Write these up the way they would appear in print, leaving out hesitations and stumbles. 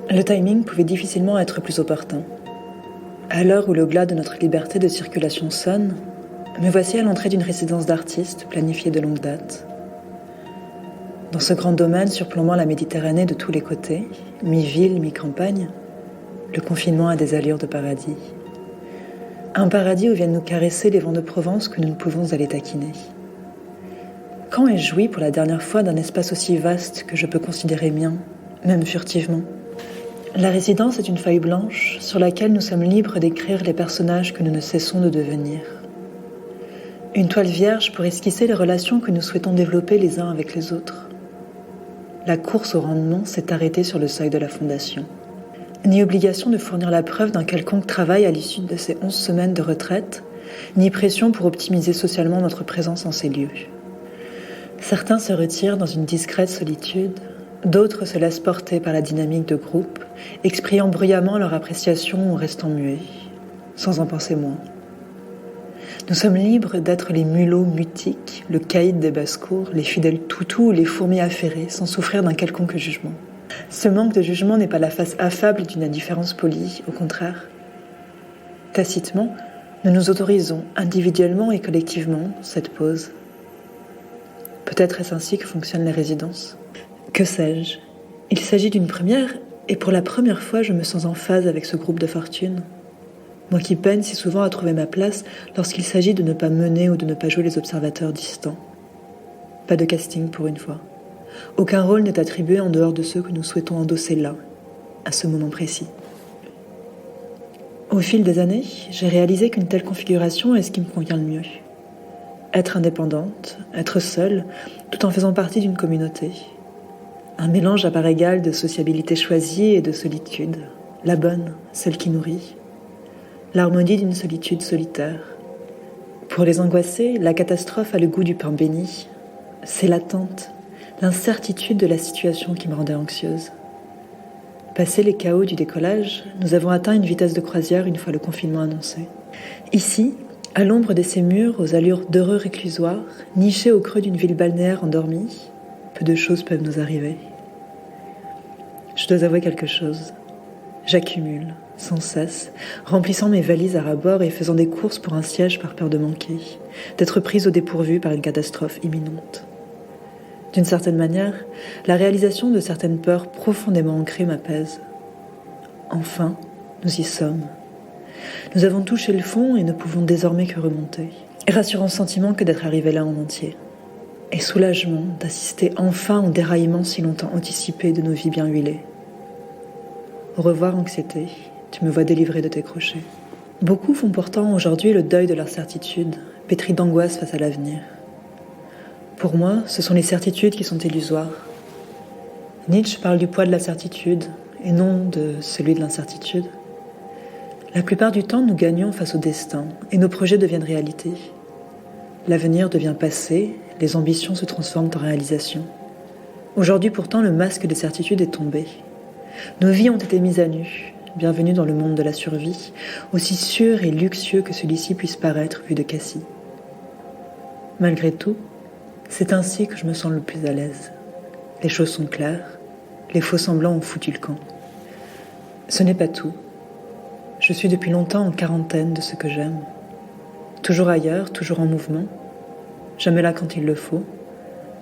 Le timing pouvait difficilement être plus opportun. À l'heure où le glas de notre liberté de circulation sonne, me voici à l'entrée d'une résidence d'artistes planifiée de longue date. Dans ce grand domaine surplombant la Méditerranée de tous les côtés, mi-ville, mi-campagne, le confinement a des allures de paradis. Un paradis où viennent nous caresser les vents de Provence que nous ne pouvons aller taquiner. Quand ai-je joui pour la dernière fois d'un espace aussi vaste que je peux considérer mien, même furtivement ? La résidence est une feuille blanche sur laquelle nous sommes libres d'écrire les personnages que nous ne cessons de devenir. Une toile vierge pour esquisser les relations que nous souhaitons développer les uns avec les autres. La course au rendement s'est arrêtée sur le seuil de la fondation. Ni obligation de fournir la preuve d'un quelconque travail à l'issue de ces 11 semaines de retraite, ni pression pour optimiser socialement notre présence en ces lieux. Certains se retirent dans une discrète solitude, d'autres se laissent porter par la dynamique de groupe, exprimant bruyamment leur appréciation ou restant muets, sans en penser moins. Nous sommes libres d'être les mulots mutiques, le caïd des basses-cours, les fidèles toutous ou les fourmis affairées, sans souffrir d'un quelconque jugement. Ce manque de jugement n'est pas la face affable d'une indifférence polie, au contraire. Tacitement, nous nous autorisons, individuellement et collectivement, cette pause. Peut-être est-ce ainsi que fonctionnent les résidences. Que sais-je ? Il s'agit d'une première, et pour la première fois, je me sens en phase avec ce groupe de fortune. Moi qui peine si souvent à trouver ma place lorsqu'il s'agit de ne pas mener ou de ne pas jouer les observateurs distants. Pas de casting pour une fois. Aucun rôle n'est attribué en dehors de ceux que nous souhaitons endosser là, à ce moment précis. Au fil des années, j'ai réalisé qu'une telle configuration est ce qui me convient le mieux. Être indépendante, être seule, tout en faisant partie d'une communauté. Un mélange à part égale de sociabilité choisie et de solitude, la bonne, celle qui nourrit. L'harmonie d'une solitude solitaire. Pour les angoissés, la catastrophe a le goût du pain béni. C'est l'attente, l'incertitude de la situation qui me rendait anxieuse. Passé les chaos du décollage, nous avons atteint une vitesse de croisière une fois le confinement annoncé. Ici, à l'ombre de ces murs, aux allures d'heureux réclusoires, nichés au creux d'une ville balnéaire endormie, peu de choses peuvent nous arriver. Je dois avouer quelque chose. J'accumule, sans cesse, remplissant mes valises à ras-bord et faisant des courses pour un siège par peur de manquer, d'être prise au dépourvu par une catastrophe imminente. D'une certaine manière, la réalisation de certaines peurs profondément ancrées m'apaise. Enfin, nous y sommes. Nous avons touché le fond et ne pouvons désormais que remonter. Rassurant sentiment que d'être arrivé là en entier. Et soulagement d'assister enfin au déraillement si longtemps anticipé de nos vies bien huilées. Au revoir, anxiété, tu me vois délivrée de tes crochets. Beaucoup font pourtant aujourd'hui le deuil de leur certitude, pétris d'angoisse face à l'avenir. Pour moi, ce sont les certitudes qui sont illusoires. Nietzsche parle du poids de la certitude, et non de celui de l'incertitude. La plupart du temps, nous gagnons face au destin, et nos projets deviennent réalité. L'avenir devient passé, les ambitions se transforment en réalisation. Aujourd'hui pourtant, le masque des certitudes est tombé. Nos vies ont été mises à nu. Bienvenue dans le monde de la survie, aussi sûr et luxueux que celui-ci puisse paraître vu de Cassis. Malgré tout, c'est ainsi que je me sens le plus à l'aise. Les choses sont claires, les faux-semblants ont foutu le camp. Ce n'est pas tout. Je suis depuis longtemps en quarantaine de ce que j'aime. Toujours ailleurs, toujours en mouvement. Jamais là quand il le faut,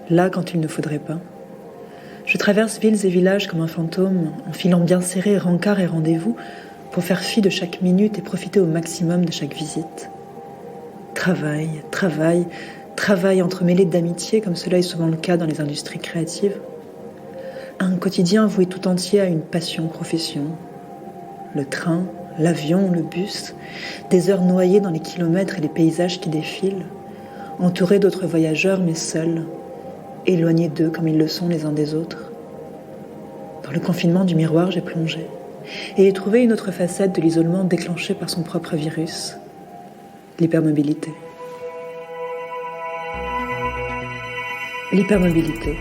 là quand il ne faudrait pas. Je traverse villes et villages comme un fantôme, en filant bien serré rencarts et rendez-vous, pour faire fi de chaque minute et profiter au maximum de chaque visite. Travail, travail, travail entremêlé d'amitié, comme cela est souvent le cas dans les industries créatives. Un quotidien voué tout entier à une passion-profession. Le train, l'avion, le bus, des heures noyées dans les kilomètres et les paysages qui défilent, entourés d'autres voyageurs mais seuls, éloignés d'eux comme ils le sont les uns des autres. Dans le confinement du miroir, j'ai plongé et ai trouvé une autre facette de l'isolement déclenché par son propre virus, l'hypermobilité. L'hypermobilité,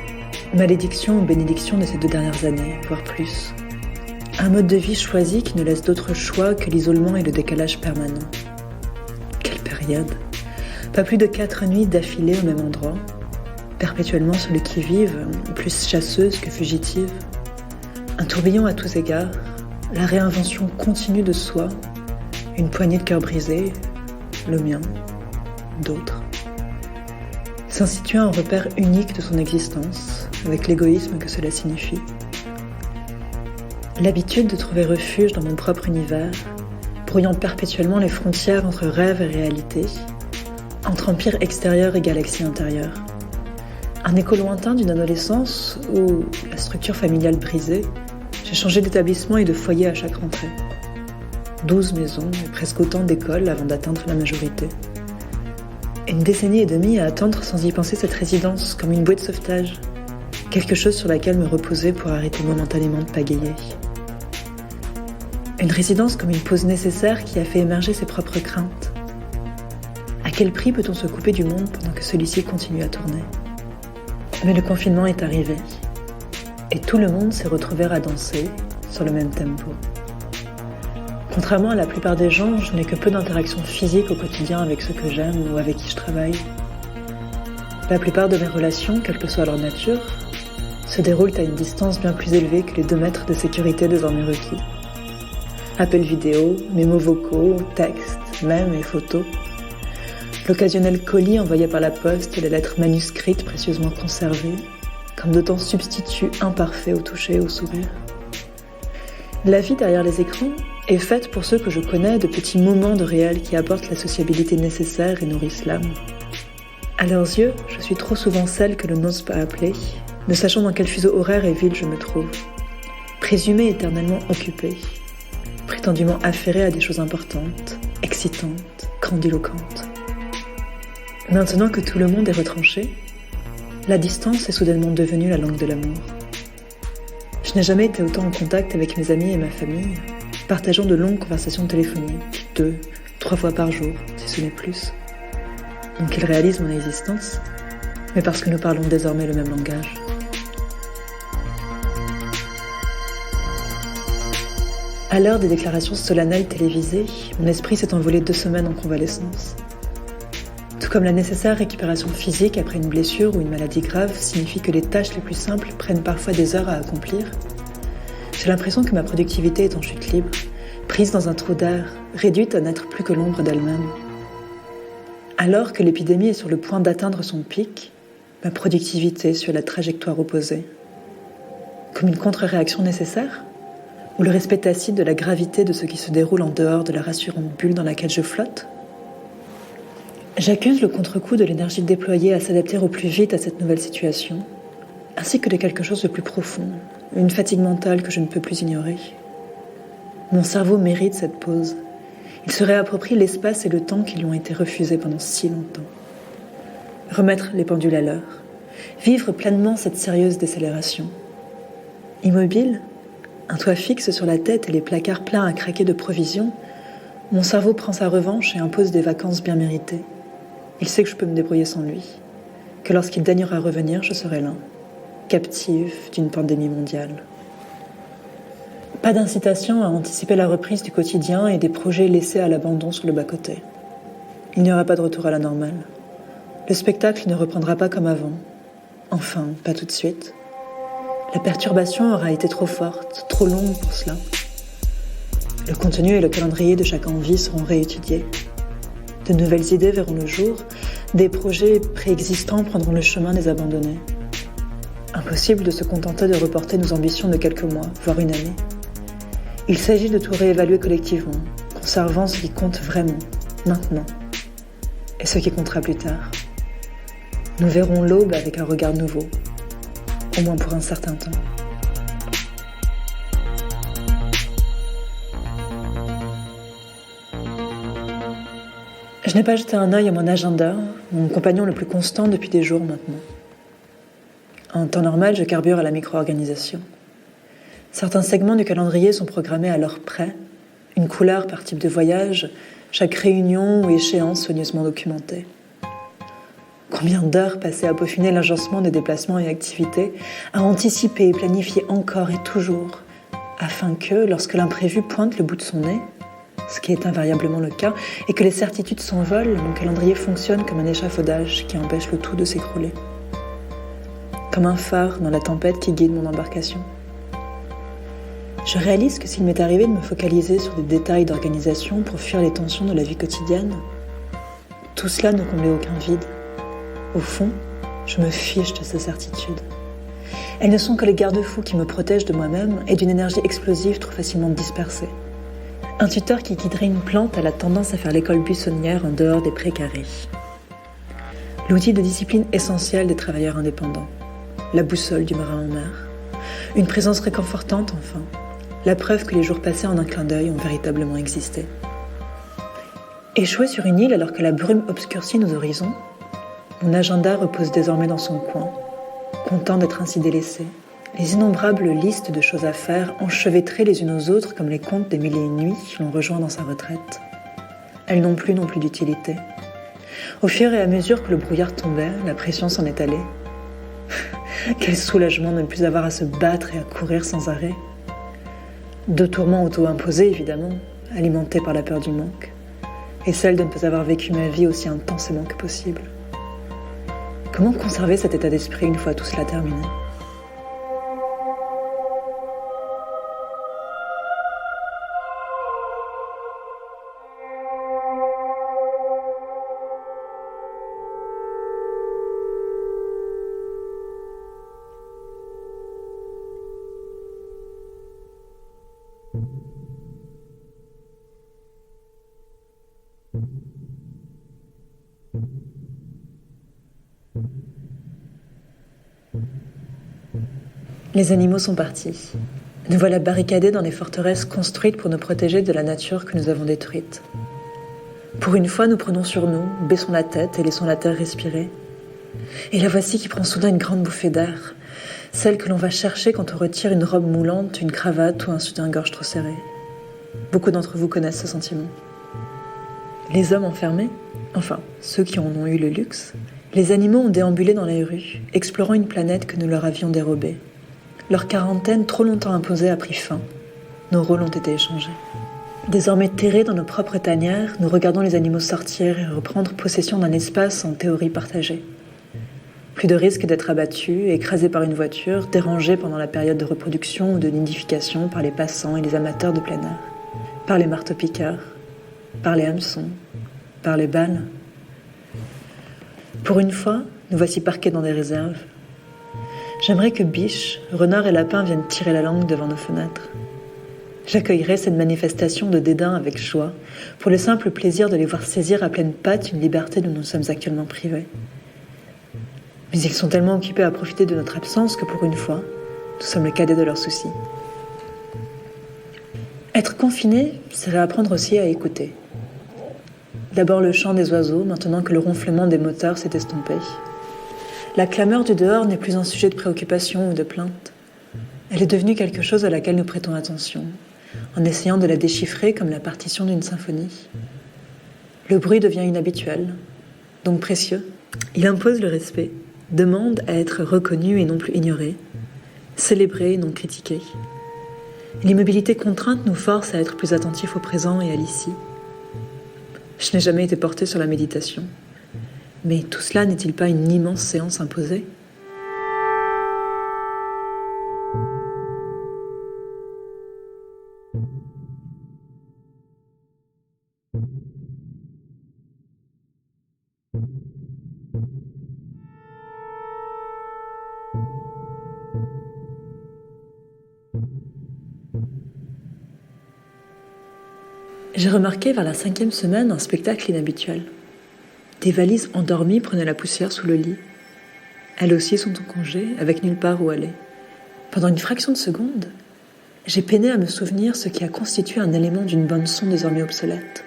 malédiction ou bénédiction de ces 2 dernières années, voire plus. Un mode de vie choisi qui ne laisse d'autre choix que l'isolement et le décalage permanent. Quelle période! Pas plus de 4 nuits d'affilée au même endroit, perpétuellement sur le qui-vive, plus chasseuse que fugitive. Un tourbillon à tous égards, la réinvention continue de soi, une poignée de cœurs brisés, le mien, d'autres. S'instituer un repère unique de son existence, avec l'égoïsme que cela signifie. L'habitude de trouver refuge dans mon propre univers, brouillant perpétuellement les frontières entre rêve et réalité, entre empire extérieur et galaxie intérieure. Un écho lointain d'une adolescence où, la structure familiale brisée, j'ai changé d'établissement et de foyer à chaque rentrée. 12 maisons et presque autant d'écoles avant d'atteindre la majorité. Une décennie et demie à attendre sans y penser cette résidence comme une bouée de sauvetage, quelque chose sur laquelle me reposer pour arrêter momentanément de pagayer. Une résidence comme une pause nécessaire qui a fait émerger ses propres craintes. À quel prix peut-on se couper du monde pendant que celui-ci continue à tourner ? Mais le confinement est arrivé, et tout le monde s'est retrouvé à danser sur le même tempo. Contrairement à la plupart des gens, je n'ai que peu d'interactions physiques au quotidien avec ceux que j'aime ou avec qui je travaille. La plupart de mes relations, quelle que soit leur nature, se déroulent à une distance bien plus élevée que les 2 mètres de sécurité désormais requis. Appels vidéo, mémos vocaux, textes, mèmes et photos. L'occasionnel colis envoyé par la poste et les lettres manuscrites précieusement conservées, comme d'autant substituts imparfaits au toucher et au sourire. La vie derrière les écrans est faite pour ceux que je connais de petits moments de réel qui apportent la sociabilité nécessaire et nourrissent l'âme. À leurs yeux, je suis trop souvent celle que l'on n'ose pas appeler, ne sachant dans quel fuseau horaire et ville je me trouve. Présumée éternellement occupée, prétendument affairée à des choses importantes, excitantes, grandiloquentes. Maintenant que tout le monde est retranché, la distance est soudainement devenue la langue de l'amour. Je n'ai jamais été autant en contact avec mes amis et ma famille, partageant de longues conversations téléphoniques, 2, 3 fois par jour, si ce n'est plus. Donc ils réalisent mon existence, mais parce que nous parlons désormais le même langage. À l'heure des déclarations solennelles télévisées, mon esprit s'est envolé 2 semaines en convalescence. Tout comme la nécessaire récupération physique après une blessure ou une maladie grave signifie que les tâches les plus simples prennent parfois des heures à accomplir, j'ai l'impression que ma productivité est en chute libre, prise dans un trou d'air, réduite à n'être plus que l'ombre d'elle-même. Alors que l'épidémie est sur le point d'atteindre son pic, ma productivité suit la trajectoire opposée. Comme une contre-réaction nécessaire ? Ou le respect tacite de la gravité de ce qui se déroule en dehors de la rassurante bulle dans laquelle je flotte ? J'accuse le contre-coup de l'énergie déployée à s'adapter au plus vite à cette nouvelle situation, ainsi que de quelque chose de plus profond, une fatigue mentale que je ne peux plus ignorer. Mon cerveau mérite cette pause. Il se réapproprie l'espace et le temps qui lui ont été refusés pendant si longtemps. Remettre les pendules à l'heure, vivre pleinement cette sérieuse décélération. Immobile, un toit fixe sur la tête et les placards pleins à craquer de provisions, mon cerveau prend sa revanche et impose des vacances bien méritées. Il sait que je peux me débrouiller sans lui, que lorsqu'il daignera revenir, je serai là, captive d'une pandémie mondiale. Pas d'incitation à anticiper la reprise du quotidien et des projets laissés à l'abandon sur le bas-côté. Il n'y aura pas de retour à la normale. Le spectacle ne reprendra pas comme avant. Enfin, pas tout de suite. La perturbation aura été trop forte, trop longue pour cela. Le contenu et le calendrier de chaque envie seront réétudiés. De nouvelles idées verront le jour, des projets préexistants prendront le chemin des abandonnés. Impossible de se contenter de reporter nos ambitions de quelques mois, voire une année. Il s'agit de tout réévaluer collectivement, conservant ce qui compte vraiment, maintenant, et ce qui comptera plus tard. Nous verrons l'aube avec un regard nouveau, au moins pour un certain temps. Je n'ai pas jeté un œil à mon agenda, mon compagnon le plus constant depuis des jours maintenant. En temps normal, je carbure à la micro-organisation. Certains segments du calendrier sont programmés à l'heure près, une couleur par type de voyage, chaque réunion ou échéance soigneusement documentée. Combien d'heures passées à peaufiner l'agencement des déplacements et activités, à anticiper et planifier encore et toujours, afin que, lorsque l'imprévu pointe le bout de son nez, ce qui est invariablement le cas, et que les certitudes s'envolent, mon calendrier fonctionne comme un échafaudage qui empêche le tout de s'écrouler. Comme un phare dans la tempête qui guide mon embarcation. Je réalise que s'il m'est arrivé de me focaliser sur des détails d'organisation pour fuir les tensions de la vie quotidienne, tout cela ne comblait aucun vide. Au fond, je me fiche de ces certitudes. Elles ne sont que les garde-fous qui me protègent de moi-même et d'une énergie explosive trop facilement dispersée. Un tuteur qui guiderait une plante a la tendance à faire l'école buissonnière en dehors des prés carrés. L'outil de discipline essentiel des travailleurs indépendants. La boussole du marin en mer. Une présence réconfortante enfin. La preuve que les jours passés en un clin d'œil ont véritablement existé. Échoué sur une île alors que la brume obscurcit nos horizons, mon agenda repose désormais dans son coin, content d'être ainsi délaissé. Les innombrables listes de choses à faire enchevêtrées les unes aux autres comme les contes des mille et une nuits l'ont rejoint dans sa retraite. Elles n'ont plus d'utilité. Au fur et à mesure que le brouillard tombait, la pression s'en est allée. Quel soulagement de ne plus avoir à se battre et à courir sans arrêt. Deux tourments auto-imposés, évidemment, alimentés par la peur du manque, et celle de ne pas avoir vécu ma vie aussi intensément que possible. Comment conserver cet état d'esprit une fois tout cela terminé ? Les animaux sont partis. Nous voilà barricadés dans les forteresses construites pour nous protéger de la nature que nous avons détruite. Pour une fois, nous prenons sur nous, baissons la tête et laissons la terre respirer. Et la voici qui prend soudain une grande bouffée d'air, celle que l'on va chercher quand on retire une robe moulante, une cravate ou un soutien-gorge trop serré. Beaucoup d'entre vous connaissent ce sentiment. Les hommes enfermés, enfin ceux qui en ont eu le luxe, les animaux ont déambulé dans les rues, explorant une planète que nous leur avions dérobée. Leur quarantaine, trop longtemps imposée, a pris fin. Nos rôles ont été échangés. Désormais terrés dans nos propres tanières, nous regardons les animaux sortir et reprendre possession d'un espace en théorie partagé. Plus de risque d'être abattus, écrasés par une voiture, dérangés pendant la période de reproduction ou de nidification par les passants et les amateurs de plein air, par les marteaux-piqueurs, par les hameçons, par les balles. Pour une fois, nous voici parqués dans des réserves. J'aimerais que biches, renards et lapins viennent tirer la langue devant nos fenêtres. J'accueillerais cette manifestation de dédain avec joie, pour le simple plaisir de les voir saisir à pleines pattes une liberté dont nous sommes actuellement privés. Mais ils sont tellement occupés à profiter de notre absence que pour une fois, nous sommes le cadet de leurs soucis. Être confiné, c'est réapprendre aussi à écouter. D'abord le chant des oiseaux, maintenant que le ronflement des moteurs s'est estompé. La clameur du dehors n'est plus un sujet de préoccupation ou de plainte. Elle est devenue quelque chose à laquelle nous prêtons attention, en essayant de la déchiffrer comme la partition d'une symphonie. Le bruit devient inhabituel, donc précieux. Il impose le respect, demande à être reconnu et non plus ignoré, célébré et non critiqué. L'immobilité contrainte nous force à être plus attentifs au présent et à l'ici. Je n'ai jamais été portée sur la méditation. Mais tout cela n'est-il pas une immense séance imposée ? J'ai remarqué vers la 5e semaine un spectacle inhabituel. Des valises endormies prenaient la poussière sous le lit. Elles aussi sont en congé, avec nulle part où aller. Pendant une fraction de seconde, j'ai peiné à me souvenir ce qui a constitué un élément d'une bande-son désormais obsolète.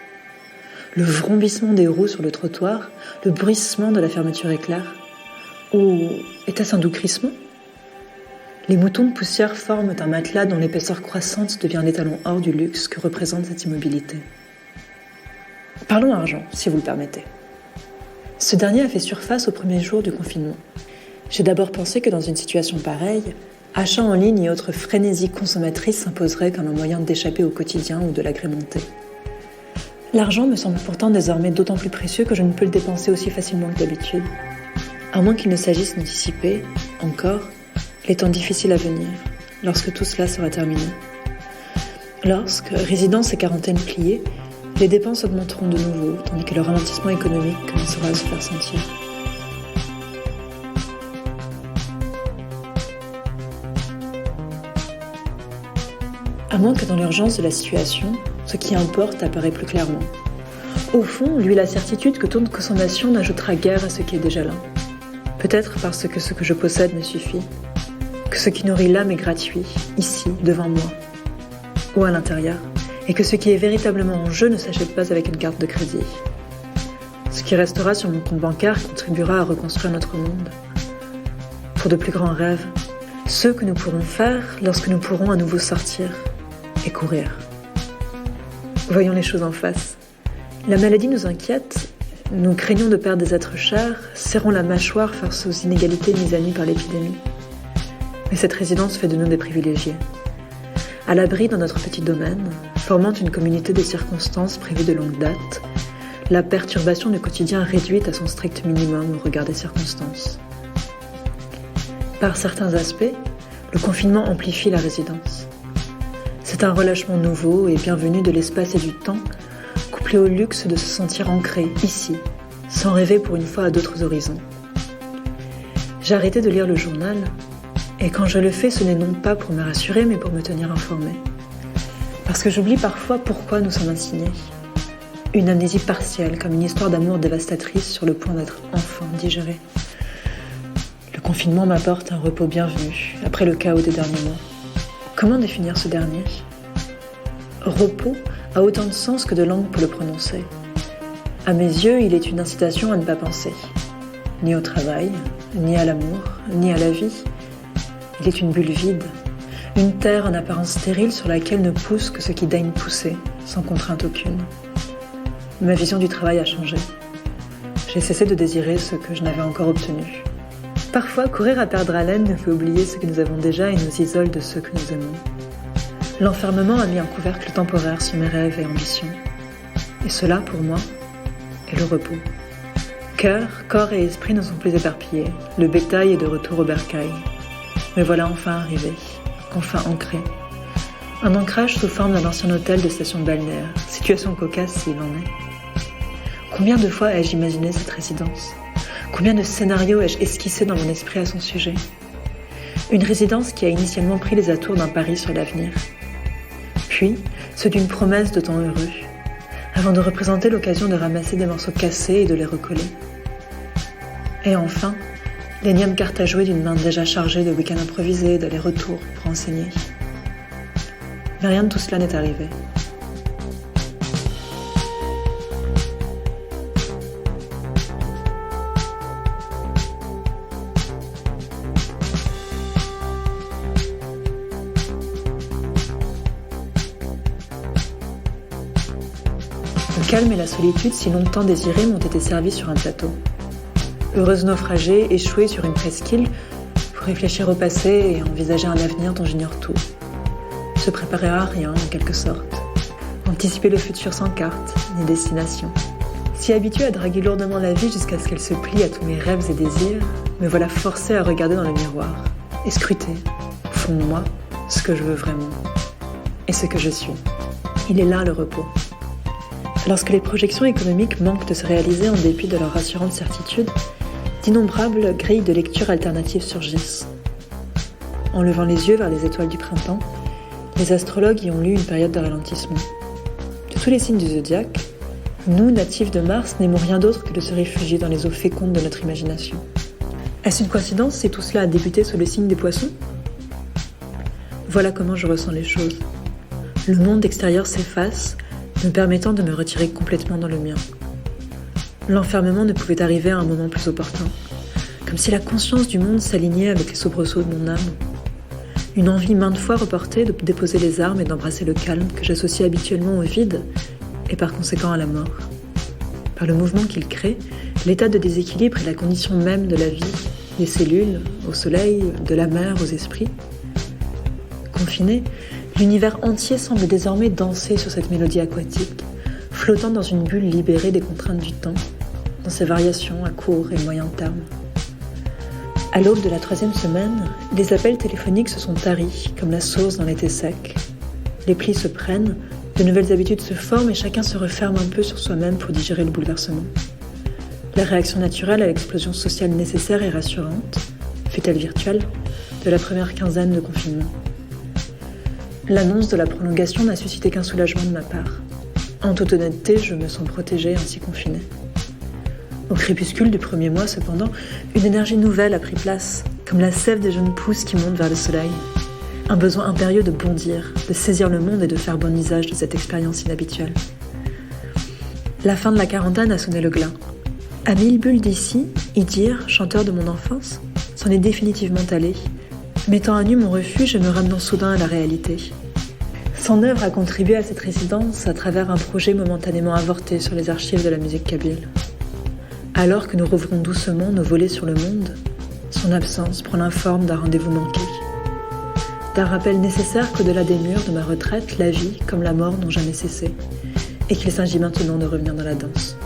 Le vrombissement des roues sur le trottoir, le bruissement de la fermeture éclair. Ou était-ce un doux crissement ? Les moutons de poussière forment un matelas dont l'épaisseur croissante devient l'étalon hors du luxe que représente cette immobilité. Parlons argent, si vous le permettez. Ce dernier a fait surface au premier jour du confinement. J'ai d'abord pensé que dans une situation pareille, achats en ligne et autres frénésies consommatrices s'imposeraient comme un moyen d'échapper au quotidien ou de l'agrémenter. L'argent me semble pourtant désormais d'autant plus précieux que je ne peux le dépenser aussi facilement que d'habitude. À moins qu'il ne s'agisse d'anticiper, encore, les temps difficiles à venir, lorsque tout cela sera terminé. Lorsque, résidence et quarantaine pliées, les dépenses augmenteront de nouveau, tandis que le ralentissement économique commencera à se faire sentir. À moins que dans l'urgence de la situation, ce qui importe apparaît plus clairement. Au fond, lui, la certitude que toute consommation n'ajoutera guère à ce qui est déjà là. Peut-être parce que ce que je possède me suffit, que ce qui nourrit l'âme est gratuit, ici, devant moi, ou à l'intérieur, et que ce qui est véritablement en jeu ne s'achète pas avec une carte de crédit. Ce qui restera sur mon compte bancaire contribuera à reconstruire notre monde. Pour de plus grands rêves, ceux que nous pourrons faire lorsque nous pourrons à nouveau sortir et courir. Voyons les choses en face. La maladie nous inquiète, nous craignons de perdre des êtres chers, serrons la mâchoire face aux inégalités mises à nu par l'épidémie. Mais cette résidence fait de nous des privilégiés. À l'abri dans notre petit domaine, formant une communauté de circonstances prévues de longue date, la perturbation du quotidien réduite à son strict minimum au regard des circonstances. Par certains aspects, le confinement amplifie la résidence. C'est un relâchement nouveau et bienvenu de l'espace et du temps, couplé au luxe de se sentir ancré ici, sans rêver pour une fois à d'autres horizons. J'ai arrêté de lire le journal, et quand je le fais, ce n'est non pas pour me rassurer, mais pour me tenir informée. Parce que j'oublie parfois pourquoi nous sommes assignés. Une amnésie partielle, comme une histoire d'amour dévastatrice sur le point d'être enfin digérée. Le confinement m'apporte un repos bienvenu, après le chaos des derniers mois. Comment définir ce dernier ? Repos a autant de sens que de langue pour le prononcer. À mes yeux, il est une incitation à ne pas penser. Ni au travail, ni à l'amour, ni à la vie. Il est une bulle vide, une terre en apparence stérile sur laquelle ne pousse que ce qui daigne pousser, sans contrainte aucune. Ma vision du travail a changé. J'ai cessé de désirer ce que je n'avais encore obtenu. Parfois, courir à perdre haleine nous fait oublier ce que nous avons déjà et nous isole de ceux que nous aimons. L'enfermement a mis un couvercle temporaire sur mes rêves et ambitions. Et cela, pour moi, est le repos. Cœur, corps et esprit ne sont plus éparpillés. Le bétail est de retour au bercail. Me voilà enfin arrivé, enfin ancré. Un ancrage sous forme d'un ancien hôtel de station balnéaire, situation cocasse s'il en est. Combien de fois ai-je imaginé cette résidence ? Combien de scénarios ai-je esquissé dans mon esprit à son sujet ? Une résidence qui a initialement pris les atours d'un pari sur l'avenir. Puis, ceux d'une promesse de temps heureux, avant de représenter l'occasion de ramasser des morceaux cassés et de les recoller. Et enfin, l'énième carte à jouer d'une main déjà chargée de week-ends improvisés et d'allers-retours pour enseigner. Mais rien de tout cela n'est arrivé. Le calme et la solitude si longtemps désirés m'ont été servis sur un plateau. Heureuse naufragée, échouée sur une presqu'île, pour réfléchir au passé et envisager un avenir dont j'ignore tout. Se préparer à rien, en quelque sorte. Anticiper le futur sans carte, ni destination. Si habituée à draguer lourdement la vie jusqu'à ce qu'elle se plie à tous mes rêves et désirs, me voilà forcée à regarder dans le miroir et scruter, au fond de moi, ce que je veux vraiment et ce que je suis. Il est là le repos. Lorsque les projections économiques manquent de se réaliser en dépit de leur rassurante certitude, d'innombrables grilles de lecture alternatives surgissent. En levant les yeux vers les étoiles du printemps, les astrologues y ont lu une période de ralentissement. De tous les signes du zodiaque, nous, natifs de Mars, n'aimons rien d'autre que de se réfugier dans les eaux fécondes de notre imagination. Est-ce une coïncidence si tout cela a débuté sous le signe des Poissons ? Voilà comment je ressens les choses. Le monde extérieur s'efface, me permettant de me retirer complètement dans le mien. L'enfermement ne pouvait arriver à un moment plus opportun, comme si la conscience du monde s'alignait avec les soubresauts de mon âme. Une envie maintes fois reportée de déposer les armes et d'embrasser le calme que j'associe habituellement au vide et par conséquent à la mort. Par le mouvement qu'il crée, l'état de déséquilibre est la condition même de la vie, des cellules, au soleil, de la mer, aux esprits. Confiné, l'univers entier semble désormais danser sur cette mélodie aquatique, flottant dans une bulle libérée des contraintes du temps, dans ses variations à court et moyen terme. À l'aube de la 3e semaine, les appels téléphoniques se sont taris, comme la sauce dans l'été sec. Les plis se prennent, de nouvelles habitudes se forment et chacun se referme un peu sur soi-même pour digérer le bouleversement. La réaction naturelle à l'explosion sociale nécessaire et rassurante, fut-elle virtuelle, de la première quinzaine de confinement. L'annonce de la prolongation n'a suscité qu'un soulagement de ma part. En toute honnêteté, je me sens protégée ainsi confinée. Au crépuscule du premier mois, cependant, une énergie nouvelle a pris place, comme la sève des jeunes pousses qui montent vers le soleil. Un besoin impérieux de bondir, de saisir le monde et de faire bon usage de cette expérience inhabituelle. La fin de la quarantaine a sonné le glas. À 1000 bulles d'ici, Idir, chanteur de mon enfance, s'en est définitivement allé, mettant à nu mon refuge et me ramenant soudain à la réalité. Son œuvre a contribué à cette résidence à travers un projet momentanément avorté sur les archives de la musique kabyle. Alors que nous rouvrons doucement nos volets sur le monde, son absence prend la forme d'un rendez-vous manqué. D'un rappel nécessaire qu'au-delà des murs de ma retraite, la vie, comme la mort, n'ont jamais cessé, et qu'il s'agit maintenant de revenir dans la danse.